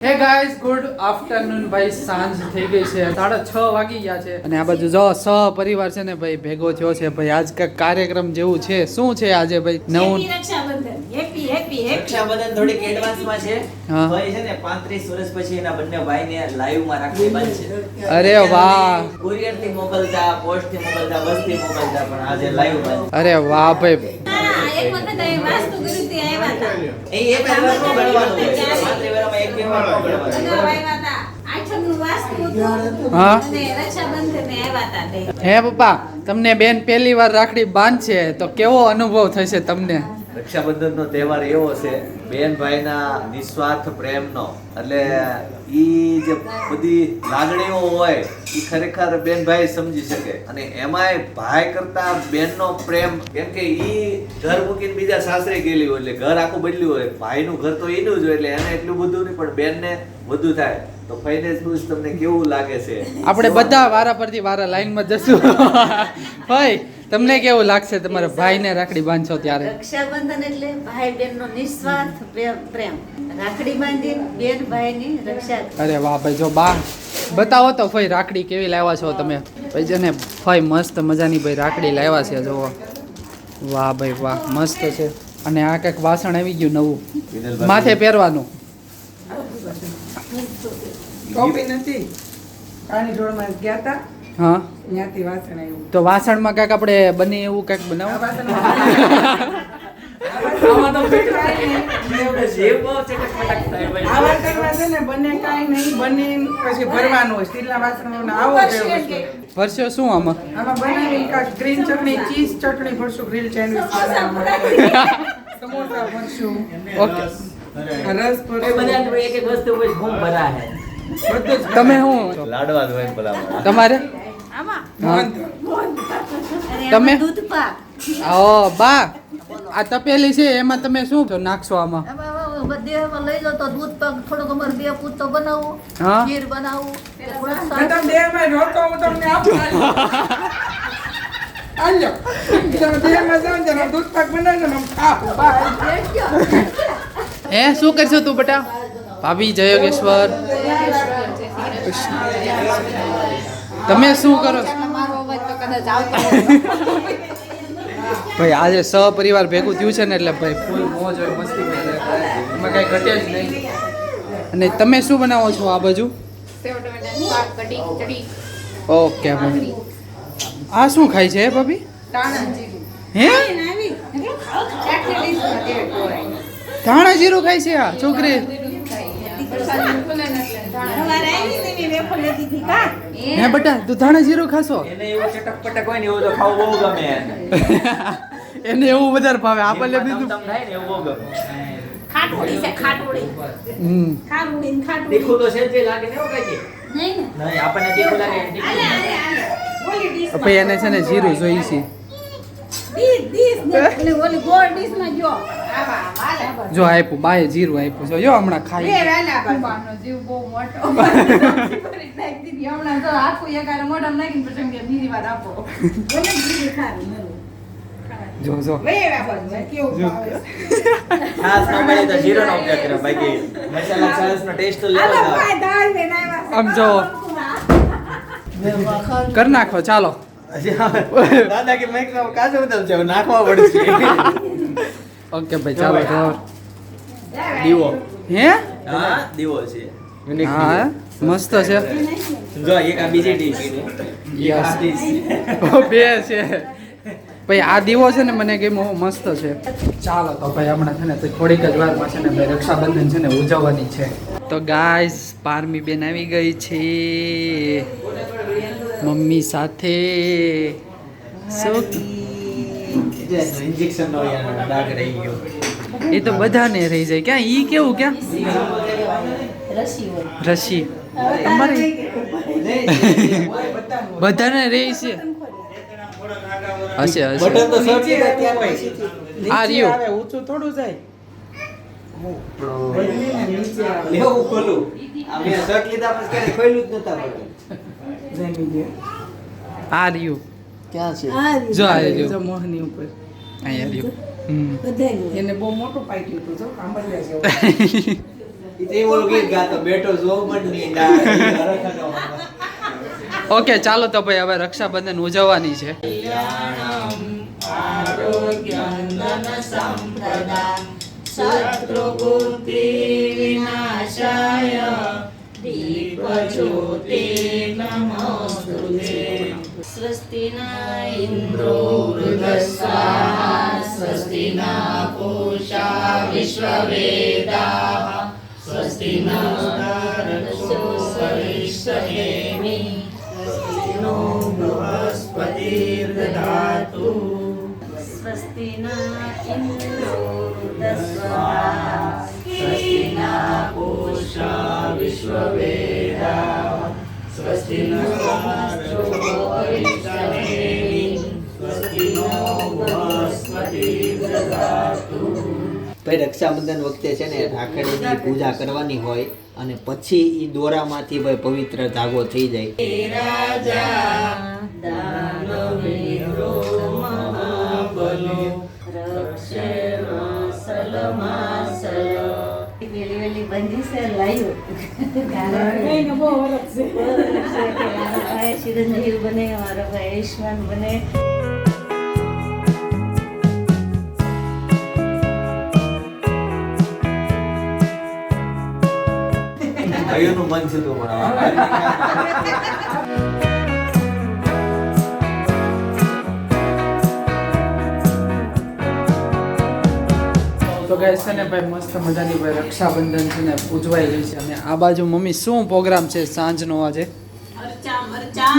Hey guys good afternoon ભાઈ સાંજ થઈ ગઈ છે 6:30 વાગી ગયા છે અને આ બાજુ જો પરિવાર છે ને ભાઈ ભેગો થયો છે ભાઈ આજ કાંઈક કાર્યક્રમ જેવું છે શું છે આજે ભાઈ નવું રક્ષાબંધન થોડીક એડવાન્સમાં છે ભાઈ છે ને 35 વર્ષ પછી એના બંને ભાઈને લાઈવમાં રાખડી બાંધશે અરે વાહ કુરિયર થી મોકલતા પોસ્ટ થી મોકલતા બસ થી મોકલતા પણ આજે લાઈવ બાંધ અરે વાહ ભાઈ એક વખત એ વાસ્તુ કરી તે આવ્યા હતા એ એક વાર નો ગણવાનું હોય 35 વર્ષમાં એક બે વાર નો ગણવાનું આવ્યા હતા આઠમનું વાસ્તુ હતું હા અને રક્ષાબંધને આવ્યા હતા તે હે પપ્પા તમને બેન પહેલી વાર રાખડી બાંધશે તો કેવો અનુભવ થશે તમને રક્ષાબંધનનો તહેવાર એવો છે બેન ભાઈના નિસ્વાર્થ પ્રેમનો એટલે ઈ જે બધી લાગણીઓ હોય ઈ ખરેખર બેન ભાઈ સમજી શકે અને એમાંય ભાઈ કરતા બેનનો પ્રેમ કેમ કે ઈ ઘર મૂકીને બીજા સાસરે ગયેલી હોય એટલે ઘર આખું બદલ્યું હોય ભાઈનું ઘર તો એનું જ હોય એટલે એને એટલું બધું નહીં પણ બેનને વધુ થાય તો ફાઇનેન્સ બુશ તમને કેવું લાગે છે આપણે બધા વારા પરથી વારા લાઈનમાં જશું ભાઈ તમને કેવું લાગશે તમારા ભાઈને રાખડી બાંધશો ત્યારે રક્ષાબંધન એટલે ભાઈ બહેનનો નિસ્વાર્થ પ્રેમ રાખડી બાંધી બેન ભાઈની રક્ષા અરે વાહ ભાઈ જો બા બતાવો તો ભાઈ રાખડી કેવી લાવ્યા છો તમે ભાઈ છે ને ભાઈ મસ્ત મજાની ભાઈ રાખડી લાવ્યા છે જોવો વાહ ભાઈ વાહ મસ્ત છે અને આ કંઈક વાસણ આવી ગયું નવું માથે પહેરવાનું કોપી નથી પાણી ઢોળમાં ગયા હતા હા ત્યાંથી વાસણ આવ્યું તો વાસણમાં કાંઈક આપણે બને એવું કંઈક બનાવો આમાં તો ફીટ કાંઈ નહીં. જીવ બહુ ચટક-પટક થાય ભાઈ. આ વાસણમાં છે ને બને કાંઈ નહીં બને પછી ભરવાનું હોય સ્ટીલના વાસણમાં આવો કેવો વસ્તુ. ભરશો શું આમાં આમાં બનાવી કાંઈક ગ્રીન ચટણી ચીઝ ચટણી ભરશું ગ્રીલ સેન્ડવિચ સમોસા ભરશું ઓકે રસ એ ભરશું બધા એક એક વસ્તુ પછી ઘૂમ ભરા હે બધું જ તમે શું લાડવા જ હોય ભલા તમારે આમાં હા અને તમે? આમાં દૂધ પાક ઓ બા આ તપેલી છે એમાં તમે શું નાખશો આમાં આમાં બધે લઈ લો તો દૂધ પાક થોડોક અમારે બે પૂત તો બનાવું હા. ખીર બનાવું થોડુંક તમે શાક. દેહમાં રોતો હું તમને આપું આલ્યો તમે દેહમાં જાઓ ને જરા દૂધ પાક બનાવજો ને આમ ખાઓ બાય. હે શું કરશો તું બેટા ભાભી જય યોગેશ્વર તમે શું કરો છો મારો અવાજ તો કદાચ આવતો ભાઈ આજે સહપરિવાર ભેગું થયું છે ને એટલે ભાઈ ફૂલ મોજ હોય મસ્તી કરે એમાં કાંઈ ઘટે જ નહીં અને તમે શું બનાવો છો આ બાજુ ઓકે ભાઈ આ શું ખાય છે ભાભી હે ધાણા જીરું ખાય છે આ છોકરી હે બેટા તું ધાણા જીરું ખાશો એને એવું ચટક-પટક હોય ને એવું તો ખાવું બહુ ગમે એને. એને એવું વધારે ભાવે આપણને તમ બીજું તમ થાય ને એવું બહુ ગમે. ખાટોડી છે ખાટોડી હમ ખાટોડી ને ખાટોડી તીખું તો છે જ લાગે ને એવું કઈ નહીં ને નહીં આપણને તીખું લાગે તીખું. ઓલી ડીશ પછી એને છે ને જીરું જોઈ છે ડીશ ને ઓલી ગોળ ડીશ માં જો આવા વાલા જો આપ્યું બાએ જીરું આપ્યું છે જો હમણાં ખાઈ કુંભારનો જીવ બહુ મોટો નાખી દીધી હમણાં તો આખું એકારે મોઢામાં નાખીને પછી એમ કે બીજી વાર આપો મને બીજી ખાવી જો જો કેવું ભાવે છાશ ન મળે તો જીરોનો ઉપયોગ કરો બાકી મસાલા છાશનો ટેસ્ટ તો લેવો જ આવે. આમ જો કર નાખો ચાલો દાદા કે મેક ના કાજુ બદામ છે હવે નાખવા પડશે. ઓકે ભાઈ ચાલો તો દીવો હે હા દીવો છે હા મસ્ત છે જો એક આ બીજી ડીશ Yes. આ ડીશ બે છે ભાઈ આ દીવો છે ને મને ગમ્યો મસ્ત છે ચાલો તો ભાઈ હમણાં છે ને તો થોડીક જ વારમાં છે ને ભાઈ રક્ષાબંધન છે ને ઉજવવાની છે તો ગાઈઝ પારમી બેન આવી ગઈ છે મમ્મી સાથે શું ઇન્જેક્શન નો યાર દાગ રહી ગયો. એ તો બધાને રહી જાય ક્યાં ઈ કેવું ક્યાં રસી હોય રસી તમારે બધાને રહી છે હશે હશે બટન તો સર્ચ કરે ત્યાં પછી આ રહ્યું આવે ઊંચું થોડું જાય લેવું ખોલું અમે શર્ટ લીધા પછી ક્યારે ખોલ્યું જ નતા બટન. જમી ગયો આ રહ્યું ક્યાં છે જો આ રહ્યું જો મોહની ઉપર અહીંયા રહ્યું બધાય એને બહુ મોટું પાક્યું હતું જો કાંબલિયા જેવું ઓકે ચાલો તો ભાઈ હવે રક્ષાબંધન ઉજવવાની છે. स्वस्ति न इन्द्रो वृद्धस्वाहा स्वस्ति न पूषा विश्ववेदाः स्वस्ति न नरसो सविष्टनेमि स्वस्ति नो बृहस्पतिर्दधातु स्वस्ति न इन्द्रो वृद्धस्वाहा स्वस्ति न पूषा विश्ववेदाः स्वस्ति न नरसो सविष्टनेमि स्वस्ति नो बृहस्पतिर्दधातु. ભાઈ રક્ષાબંધન વખતે છે ને રાખડીની પૂજા કરવાની હોય અને પછી ઈ દોરામાંથી ભાઈ પવિત્ર ધાગો થઈ જાય. રાજા દાનવીરો મહાબલો રક્ષેણ સલમાસલ. વેલી વેલી બંધી છે લાયો બહુ વરસ છે. મારો ભાઈ ચિરંજીવ બને, મારો ભાઈ આયુષ્માન બને. ભાઈઓનું મન છે તો તો ગાઈસ છે ને ભાઈ મસ્ત મજાની ભાઈ રક્ષાબંધન છે ને ઉજવાઈ ગઈ છે. અને આ બાજુ મમ્મી શું પ્રોગ્રામ છે સાંજનો આજે? મરચા મરચા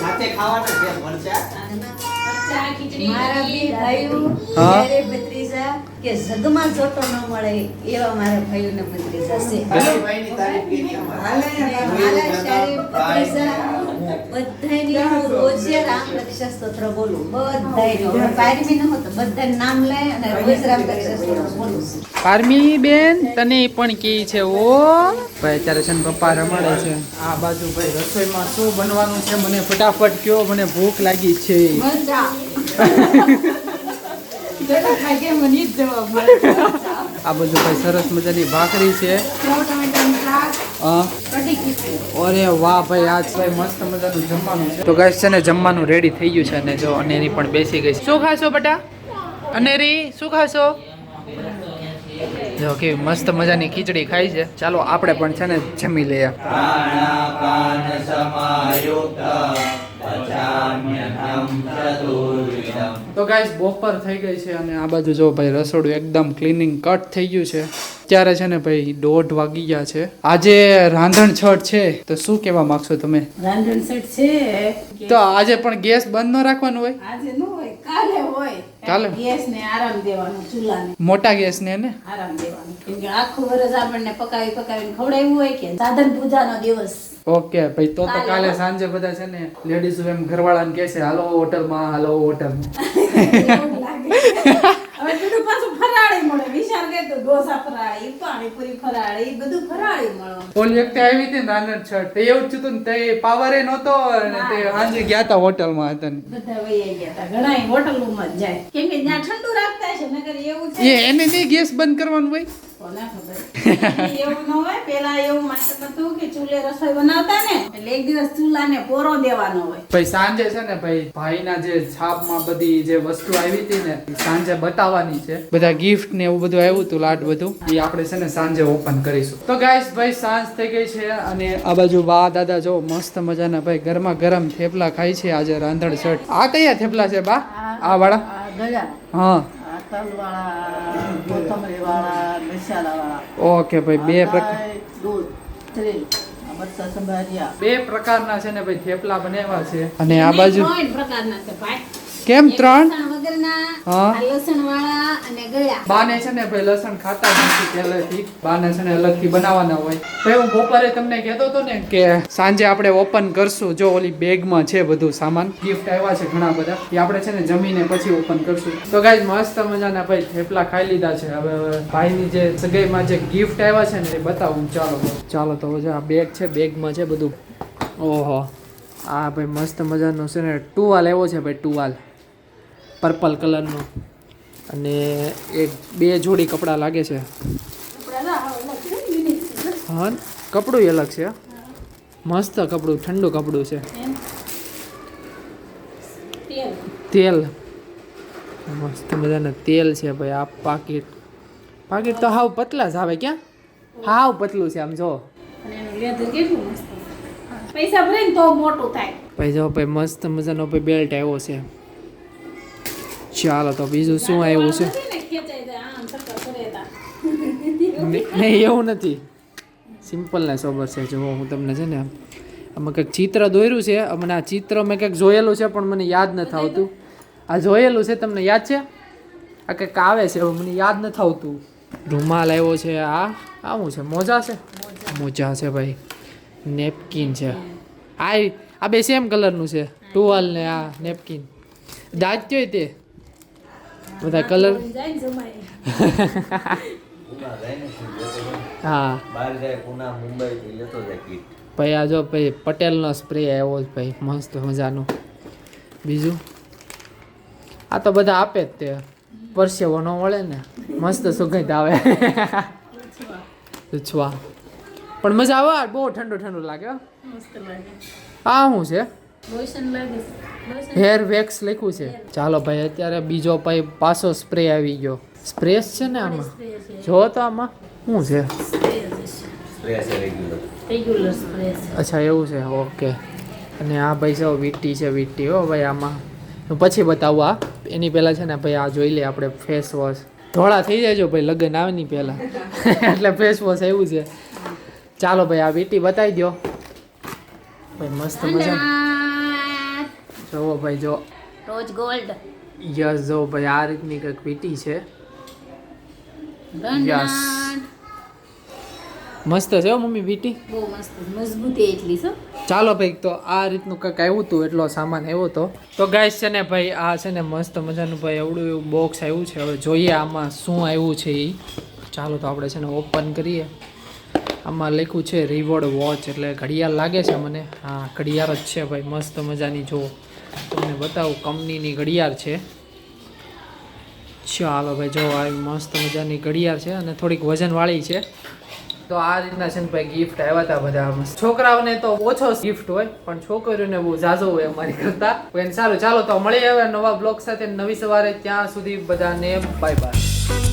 સાથે ખાવાના છે મરચા. મારા બે ભાઈઓ હા. મારે ભત્રીજા કે જગમાં જોટો ન મળે એવા મારા ભાઈઓ ને ભત્રીજા છે. ભાઈની તારીફ કરી અમારે. મારા શરીફ ભત્રીજા બધાયની હું રોજે રામ રક્ષા સ્તોત્ર બોલું. બધાયનું હવે પારમી ન હોત બધાને નામ લે અને રોજ રામ રક્ષા સ્તોત્ર બોલું છું. પારમી બેન તને પણ કી છે ઓ ભાઈ. અત્યારે છે ને પપ્પા રમાડે છે. આ બાજુ ભાઈ રસોઈમાં શું બનવાનું છે મને ફટાફટ કયો, મને ભૂખ લાગી છે. આ બધું ભાઈ સરસ મજાની ભાખરી છે. અરે વાહ ભાઈ આજ ભાઈ મસ્ત મજાનું જમવાનું છે. તો ગાઈસ છે ને જમવાનું રેડી થઈ ગયું છે અને જો અનેરી પણ બેસી ગઈ છે. શું ખાશો બટા? અનેરી શું ખાશો? જો કેવી મસ્ત મજાની ખીચડી ખાઈ છે. ચાલો આપણે પણ છે ને જમી લઈએ. તો ગાઈસ બપોર થઈ ગઈ છે અને આ બાજુ જો ભાઈ રસોડું એકદમ ક્લીનિંગ કટ થઈ ગયું છે. અત્યારે છે ને ભાઈ 1:30 વાગી ગયા છે. આજે રાંધણ છઠ છે તો શું કહેવા માંગશો તમે? રાંધણ સેટ છે તો આજે પણ ગેસ બંધ ન રાખવાનું હોય? આજે ન હોય, કાલે હોય. કાલે? ગેસ ને આરામ દેવાનો, ચૂલાને મોટા ગેસ ને ને આરામ દેવાનો. કેમ કે આખું વર્ષ આપણને પકાવી પકાવીને ખવડાવ્યું હોય કે સાધન પૂજાનો દિવસ. ઓકે ભાઈ તો કાલે સાંજે બધા છે ને લેડીઝ એમ ઘરવાળાને કહે છે હાલો હોટલમાં, હાલો હોટલમાં. એવું લાગે. હવે બધું પાછું ફરાળી મળે. વિચાર કરે તો ઢોસા ફરાળી, પાણીપુરી ફરાળી, બધું ફરાળી મળે. ઓલી વખતે આવી હતી ને રાંધણ છઠ તે એવું જ થયું ને તે પાવરે નહોતો અને તે સાંજે ગયા હતા હોટલમાં હતા ને. બધા વહી ગયા હતા. ઘણા હોટલોમાં જ જાય. કેમ કે ત્યાં ઠંડુ રાખતા છે. નકર એવું છે એને નહીં ગેસ બંધ કરવાનું હોય. કોને ખબર. એવું ન હોય. પેલા એવું માનતું હતું કે ચૂલે રસોઈ બનાવતા ને એટલે એક દિવસ ચૂલાને પોરો દેવાનો હોય. ભાઈ સાંજે છે ને ભાઈના જે છાપમાં બધી જે વસ્તુ આવી હતી ને એ સાંજે બતાવવાની છે. બધા ગિફ્ટ ને એવું બધું આવ્યું હતું, લાડ બધું એ આપણે છે ને સાંજે ઓપન કરીશું. તો ગાઈસ ભાઈ સાંજ થઈ ગઈ છે અને આ બાજુ બા દાદા જો મસ્ત મજાના ભાઈ ગરમા ગરમ થેપલા ખાય છે આજે રાંધણ છઠ. આ કયા થેપલા છે બા? આ વાળા? ગળા હા તલવાળા, કોથમરીવાળા, મસાલાવાળા. ઓકે ભાઈ બે પ્રકાર દૂધ, તેલ, મરચાં સંભાળ્યા. બે પ્રકારના છે ને ભાઈ થેપલા બનાવ્યા છે. અને આ બાજુ ત્રણ પ્રકારના છે ભાઈ. કેમ ત્રણ? લસણ વગરના, હા. આ લસણવાળા અને ગળ્યા. બાને છે ને ભાઈ લસણ ખાતા જ નથી પહેલેથી. બાને છે ને અલગથી બનાવવાના હોય. ભાઈ હું બપોરે તમને કહેતો હતો ને કે સાંજે આપણે ઓપન કરશું. જો ઓલી બેગમાં છે બધું સામાન, ગિફ્ટ આવ્યા છે ઘણા બધા. એ આપણે છે ને જમીને પછી ઓપન કરશું. તો ગાઈઝ મસ્ત મજાના ભાઈ થેપલા ખાઈ લીધા છે. હવે ભાઈની જે સગાઈમાં જે ગિફ્ટ આવ્યા છે ને એ બતાવું. ચાલો તો જો આ બેગ છે, બેગમાં છે બધું. ઓહો આ ભાઈ મસ્ત મજાનું છે ને ટુવાલ આવ્યો છે ભાઈ. ટુવાલ પર્પલ કલરનું અને એક 2 જોડી કપડાં લાગે છે. હા કપડું અલગ છે, મસ્ત કપડું, ઠંડુ કપડું છે. તેલ મસ્ત મજાના તેલ છે ભાઈ. આ પાકીટ તો હાવ પતલા જ આવે. ક્યાં હાવ પતલું છે આમ જો. અને એનું લેધર કેટલું મસ્ત. પૈસા ભરે ને તો મોટું થાય. ભાઈ જો ભાઈ મસ્ત મજાનો ભાઈ બેલ્ટ આવ્યો છે. ચાલો તો બીજું શું આવ્યું છે? ખેંચાઈ જાય આમ ચક્કર કરે તા. નહીં એવું નથી, સિમ્પલ ને સોબર છે. જો હું તમને છે ને આમાં કંઈક ચિત્ર દોર્યું છે. મને આ ચિત્ર મેં કંઈક જોયેલું છે પણ મને યાદ નથી આવતું. આ જોયેલું છે, તમને યાદ છે? આ કંઈક આવે છે મને યાદ નથી આવતું. રૂમાલ આવ્યો છે. આવું છે, મોજા છે, મોજા છે ભાઈ. નેપકિન છે. આ બે સેમ કલરનું છે, ટુવાલ ને આ નેપકિન. દાંત્યો તે બધા કલર. જાય ને જમાય. પૂના જાય ને લેતો જાય. હા બહાર જાય પૂના મુંબઈ થી લેતો જાય કીટ. ભાઈ આ જો ભાઈ પટેલનો સ્પ્રે આવ્યો છે ભાઈ, મસ્ત મજાનું. બીજું આ તો બધા આપે જ તે, પરસેવો ન વળે ને, મસ્ત સુગંધ આવે. લૂછવા પણ મજા આવે. બહુ ઠંડુ ઠંડુ લાગે હો. મસ્ત લાગે. આ શું છે? લોશન લાગે. લોશન હેર વેક્સ લખ્યું છે. ચાલો ભાઈ અત્યારે બીજો ભાઈ પાછો સ્પ્રે આવી ગયો. સ્પ્રેસ છે ને આમાં, સ્પ્રે છે. જો તો આમાં શું છે? સ્પ્રે છે. સ્પ્રે છે રેગ્યુલર. રેગ્યુલર સ્પ્રે છે. અચ્છા એવું છે, ઓકે. અને આ ભાઈ છે વીટી છે, વીટી હો ભાઈ. આમાં હું પછી બતાવું. આ એની પહેલાં છે ને ભાઈ આ જોઈ લઈએ આપણે ફેસ વોશ. ધોળા થઈ જાય ભાઈ લગ્ન આવે ની પહેલાં એટલે ફેસ વોશ એવું છે. ચાલો ભાઈ આ વીટી બતાવી દો ભાઈ. મસ્ત મજા. જોવો ભાઈ જો, રોજ ગોલ્ડ. યસ જો ભાઈ આ રીતની કંઈક વીટી છે. યસ મસ્ત છે હો મમ્મી વીટી. બહુ મસ્ત મજબૂતી એટલી છે. ચાલો ભાઈ તો આ રીતનું કંઈક આવ્યું હતું, એટલો સામાન આવ્યો હતો. તો ગાઈસ છે ને ભાઈ આ છે ને મસ્ત મજાનું ભાઈ એવડું એવું બોક્સ આવ્યું છે. હવે જોઈએ આમાં શું આવ્યું છે એ. ચાલો તો આપણે છે ને ઓપન કરીએ. આમાં લખ્યું છે રિવોર્ડ વોચ, એટલે ઘડિયાળ લાગે છે મને. હા ઘડિયાળ જ છે ભાઈ, મસ્ત મજાની. જો તમને બતાવું, કંપનીની ઘડિયાળ છે. ચાલો ભાઈ જો આવી મસ્ત મજાની ઘડિયાળ છે અને થોડીક વજનવાળી છે. તો આ રીતના છે ને ભાઈ ગિફ્ટ આવ્યા હતા બધા. છોકરાઓને તો ઓછો ગિફ્ટ હોય પણ છોકરીઓને બહુ ઝાઝો હોય અમારી કરતા. સારું ચાલો તો મળી આવે નવા બ્લોગ સાથે નવી સવારે. ત્યાં સુધી બધાને બાય બાય.